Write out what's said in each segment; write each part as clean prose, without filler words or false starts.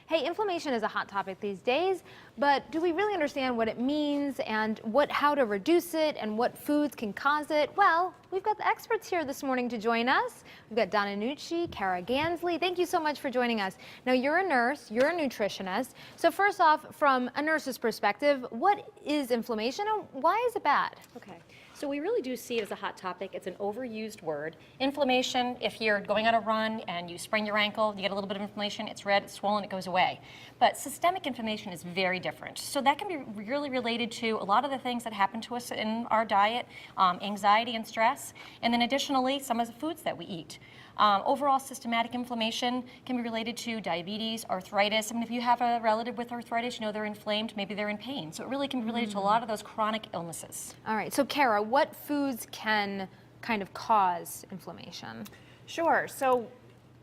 Hey, inflammation is a hot topic these days, but do we really understand what it means and how to reduce it and what foods can cause it? Well, we've got the experts here this morning to join us. We've got Donna Nucci, Kara Gansley. Thank you so much for joining us. Now, you're a nurse, you're a nutritionist. So first off, from a nurse's perspective, what is inflammation and why is it bad? Okay, so we really do see it as a hot topic. It's an overused word. Inflammation, if you're going on a run and you sprain your ankle, you get a little bit of inflammation, it's red, it's swollen, it goes away. But systemic inflammation is very different. So that can be really related to a lot of the things that happen to us in our diet, anxiety and stress, and then additionally, some of the foods that we eat. Overall systematic inflammation can be related to diabetes, arthritis. I mean, if you have a relative with arthritis, you know they're inflamed, maybe they're in pain. So it really can be related to a lot of those chronic illnesses. All right, so Kara, what foods can kind of cause inflammation? Sure. So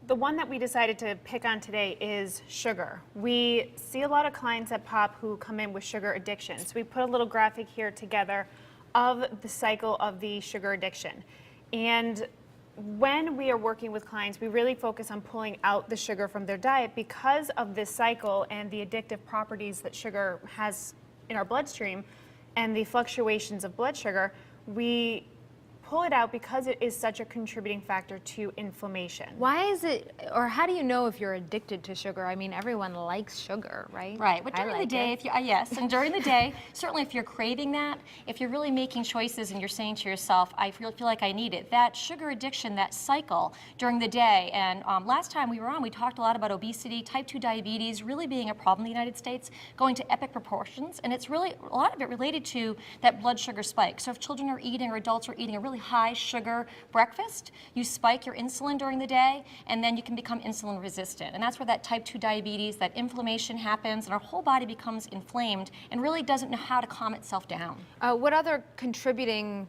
the one that we decided to pick on today is sugar. We see a lot of clients at POP who come in with sugar addiction. So we put a little graphic here together of the cycle of the sugar addiction. And when we are working with clients, we really focus on pulling out the sugar from their diet because of this cycle and the addictive properties that sugar has in our bloodstream and the fluctuations of blood sugar. We pull it out because it is such a contributing factor to inflammation. Why is it, or how do you know if you're addicted to sugar? I mean, everyone likes sugar, right? Right, but during the day, yes, and during the day, certainly if you're craving that, if you're really making choices and you're saying to yourself, I feel like I need it, that sugar addiction, that cycle during the day, and last time we were on, we talked a lot about obesity, type 2 diabetes really being a problem in the United States, going to epic proportions, and it's really, a lot of it related to that blood sugar spike. So if children are eating or adults are eating a really high sugar breakfast, you spike your insulin during the day, and then you can become insulin resistant. And that's where that type 2 diabetes, that inflammation happens, and our whole body becomes inflamed and really doesn't know how to calm itself down. What other contributing,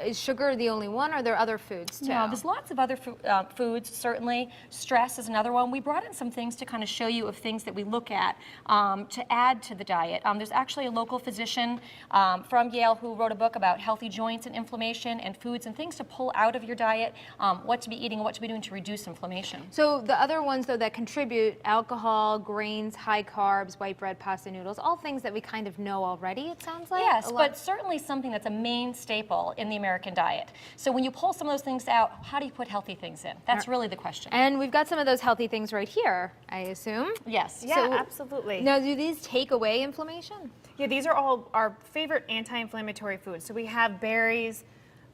is sugar the only one, or are there other foods too? No, there's lots of other foods, certainly. Stress is another one. We brought in some things to kind of show you of things that we look at to add to the diet. There's actually a local physician from Yale who wrote a book about healthy joints and inflammation and foods and things to pull out of your diet, what to be eating and what to be doing to reduce inflammation. So the other ones, though, that contribute, alcohol, grains, high carbs, white bread, pasta, noodles, all things that we kind of know already, it sounds like? Yes, but certainly something that's a main staple in the American diet. So when you pull some of those things out, how do you put healthy things in? That's really the question. And we've got some of those healthy things right here, I assume. Yes. Yeah, So, absolutely. Now, do these take away inflammation? Yeah, these are all our favorite anti-inflammatory foods. So we have berries,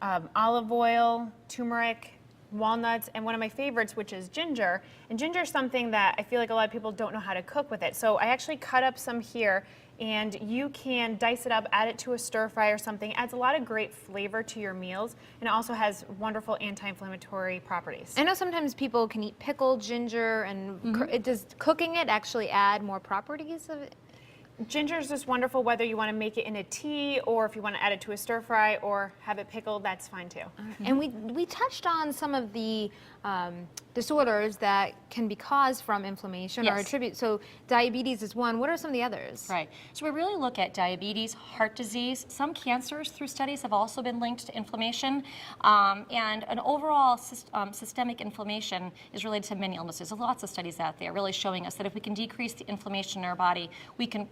olive oil, turmeric, walnuts, and one of my favorites, which is ginger. And ginger is something that I feel like a lot of people don't know how to cook with it. So I actually cut up some here, and you can dice it up, add it to a stir fry or something. It adds a lot of great flavor to your meals, and it also has wonderful anti-inflammatory properties. I know sometimes people can eat pickled ginger, and does cooking it actually add more properties of it? Ginger is just wonderful whether you want to make it in a tea or if you want to add it to a stir fry or have it pickled, that's fine too. And we touched on some of the disorders that can be caused from inflammation or Yes. attribute. So diabetes is one. What are some of the others? Right. So we really look at diabetes, heart disease. Some cancers through studies have also been linked to inflammation. And an overall systemic inflammation is related to many illnesses. There's lots of studies out there really showing us that if we can decrease the inflammation in our body, we can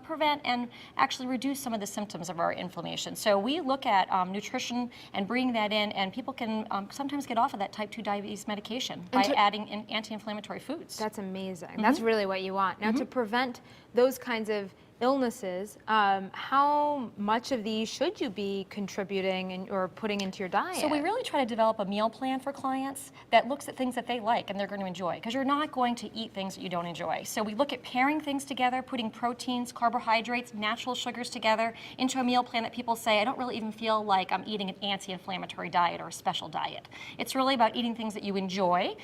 prevent and actually reduce some of the symptoms of our inflammation. So we look at nutrition and bring that in, and people can sometimes get off of that type 2 diabetes medication by adding in anti-inflammatory foods. That's amazing. That's really what you want. Now, to prevent those kinds of illnesses, how much of these should you be contributing or putting into your diet? So we really try to develop a meal plan for clients that looks at things that they like and they're going to enjoy, because you're not going to eat things that you don't enjoy. So we look at pairing things together, putting proteins, carbohydrates, natural sugars together into a meal plan that people say, I don't really even feel like I'm eating an anti-inflammatory diet or a special diet. It's really about eating things that you enjoy,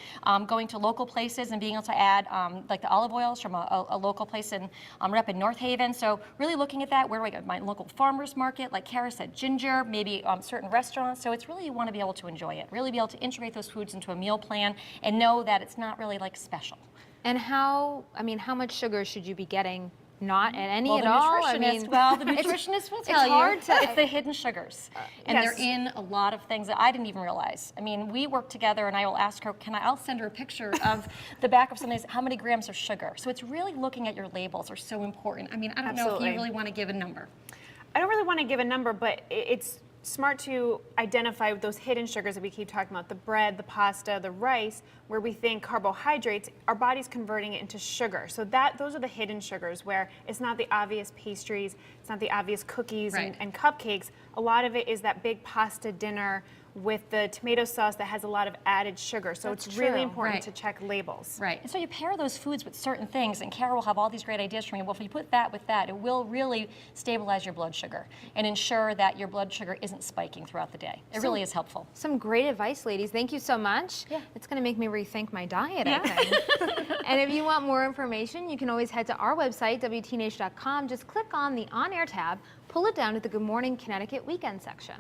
going to local places and being able to add like the olive oils from a local place in right up in North Haven. So really looking at that, where do I go? My local farmer's market, like Kara said, ginger, maybe certain restaurants. So it's really, you want to be able to enjoy it, really be able to integrate those foods into a meal plan and know that it's not really like special. And how much sugar should you be getting not at any Well, at the all? nutritionist, the nutritionist will tell you. hard to- It's the hidden sugars. And Yes. they're in a lot of things that I didn't even realize. I mean, we work together and I will ask her, I'll send her a picture of the back of something, how many grams of sugar. So it's really looking at your labels are so important. I mean, I don't know if Absolutely. you really want to give a number. I don't really want to give a number, but it's smart to identify those hidden sugars that we keep talking about, the bread, the pasta, the rice, where we think carbohydrates, our body's converting it into sugar. So those are the hidden sugars where it's not the obvious pastries, it's not the obvious cookies Right. and cupcakes. A lot of it is that big pasta dinner with the tomato sauce that has a lot of added sugar. So That's it's really true. important Right. to check labels. Right. And so you pair those foods with certain things, and Kara will have all these great ideas for me. Well, if you put that with that, it will really stabilize your blood sugar and ensure that your blood sugar isn't spiking throughout the day. It really is helpful. Some great advice, ladies. Thank you so much. Yeah. It's going to make me rethink my diet, I think. And if you want more information, you can always head to our website, WTNH.com. Just click on the On Air tab, pull it down to the Good Morning Connecticut Weekend section.